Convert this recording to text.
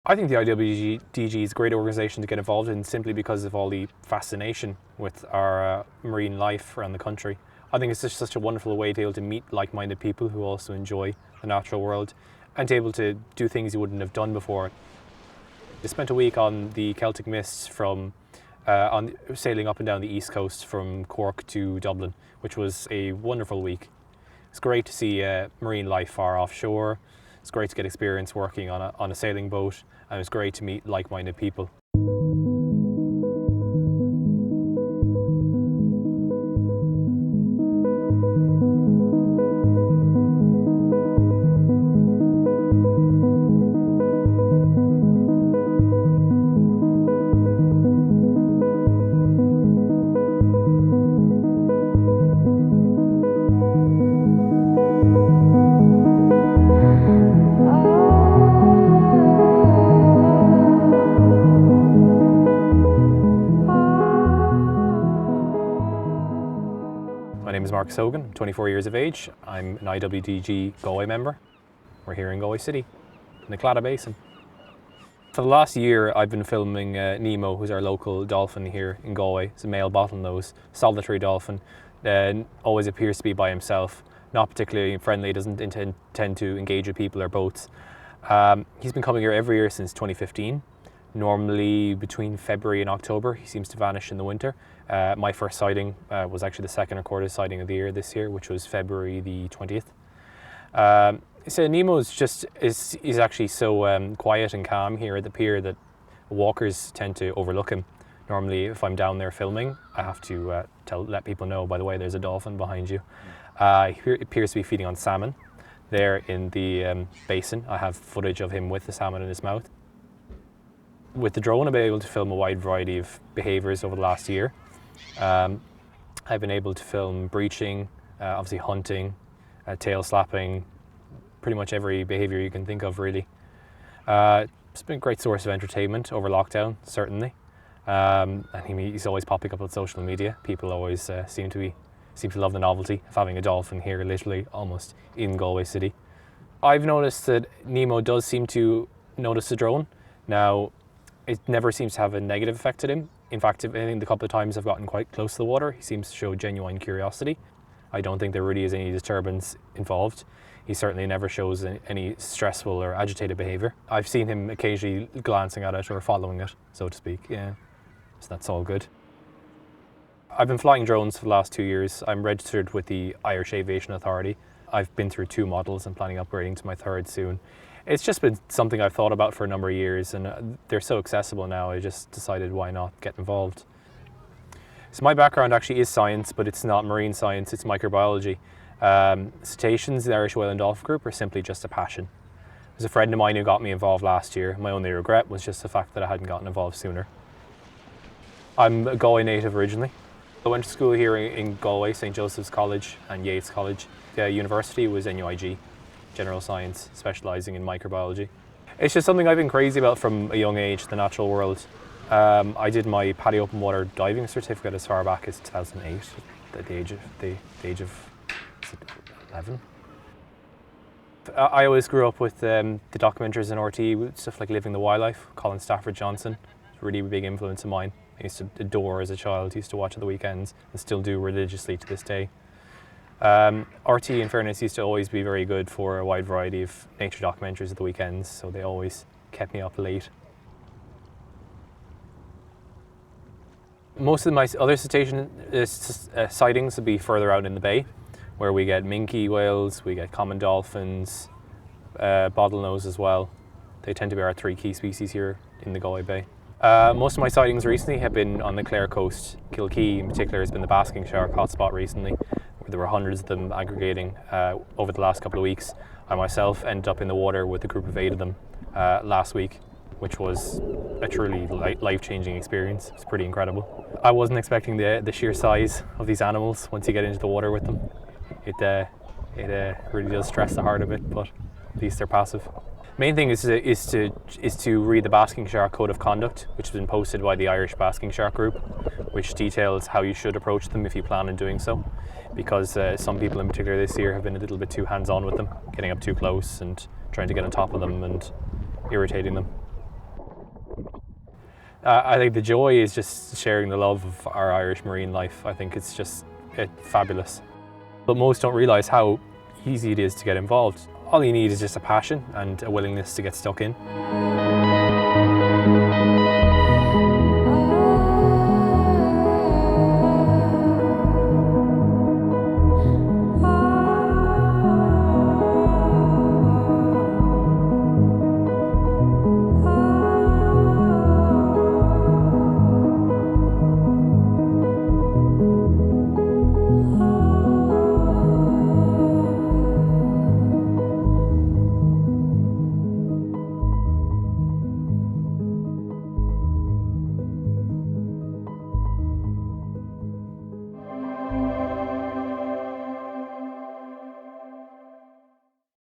I think the IWDG is a great organisation to get involved in simply because of all the fascination with our marine life around the country. I think it's just such a wonderful way to be able to meet like-minded people who also enjoy the natural world and to be able to do things you wouldn't have done before. I spent a week on the Celtic Mists from sailing up and down the east coast from Cork to Dublin, which was a wonderful week. It's great to see marine life far offshore. It's great to get experience working on a sailing boat, and it's great to meet like-minded people. My name is Marcus Hogan, I'm 24 years of age. I'm an IWDG Galway member. We're here in Galway City, in the Claddagh Basin. For the last year, I've been filming Nimmo, who's our local dolphin here in Galway. It's a male bottlenose, solitary dolphin. Always appears to be by himself, not particularly friendly, doesn't tend to engage with people or boats. He's been coming here every year since 2015. Normally between February and October, he seems to vanish in the winter. My first sighting was actually the second recorded sighting of the year this year, which was February the 20th. So Nimmo is actually so quiet and calm here at the pier that walkers tend to overlook him. Normally, if I'm down there filming, I have to let people know, by the way, there's a dolphin behind you. He appears to be feeding on salmon there in the basin. I have footage of him with the salmon in his mouth. With the drone, I've been able to film a wide variety of behaviours over the last year. I've been able to film breaching, obviously hunting, tail slapping, pretty much every behaviour you can think of, really. It's been a great source of entertainment over lockdown, certainly. And he's always popping up on social media. People always seem to love the novelty of having a dolphin here, literally almost in Galway City. I've noticed that Nimmo does seem to notice the drone. Now, it never seems to have a negative effect on him. In fact, I think the couple of times I've gotten quite close to the water, he seems to show genuine curiosity. I don't think there really is any disturbance involved. He certainly never shows any stressful or agitated behaviour. I've seen him occasionally glancing at it or following it, so to speak, yeah. So that's all good. I've been flying drones for the last 2 years. I'm registered with the Irish Aviation Authority. I've been through 2 models and planning upgrading to my 3rd soon. It's just been something I've thought about for a number of years, and they're so accessible now, I just decided why not get involved. So my background actually is science, but it's not marine science, it's microbiology. Cetaceans, the Irish Whale and Dolphin Group, are simply just a passion. There's a friend of mine who got me involved last year. My only regret was just the fact that I hadn't gotten involved sooner. I'm a Galway native originally. I went to school here in Galway, St. Joseph's College and Yates College. The university was NUIG. General science, specialising in microbiology. It's just something I've been crazy about from a young age, the natural world. I did my PADI open water diving certificate as far back as 2008, at the age of 11. I always grew up with the documentaries on RTE, stuff like Living the Wildlife, Colin Stafford Johnson. It's a really big influence of mine. I used to adore as a child, used to watch at the weekends and still do religiously to this day. RTE, in fairness, used to always be very good for a wide variety of nature documentaries at the weekends, so they always kept me up late. Most of my other cetacean sightings would be further out in the bay, where we get minke whales, we get common dolphins, bottlenose as well. They tend to be our 3 key species here in the Galway Bay. Most of my sightings recently have been on the Clare coast. Kilkee in particular has been the basking shark hotspot recently. There were hundreds of them aggregating over the last couple of weeks. I myself ended up in the water with a group of 8 of them last week, which was a truly life-changing experience. It's pretty incredible. I wasn't expecting the sheer size of these animals once you get into the water with them. It really does stress the heart a bit, but at least they're passive. Main thing is to read the Basking Shark Code of Conduct, which has been posted by the Irish Basking Shark Group, which details how you should approach them if you plan on doing so, because some people in particular this year have been a little bit too hands-on with them, getting up too close and trying to get on top of them and irritating them. I think the joy is just sharing the love of our Irish marine life. I think it's just fabulous. But most don't realise how easy it is to get involved. All you need is just a passion and a willingness to get stuck in.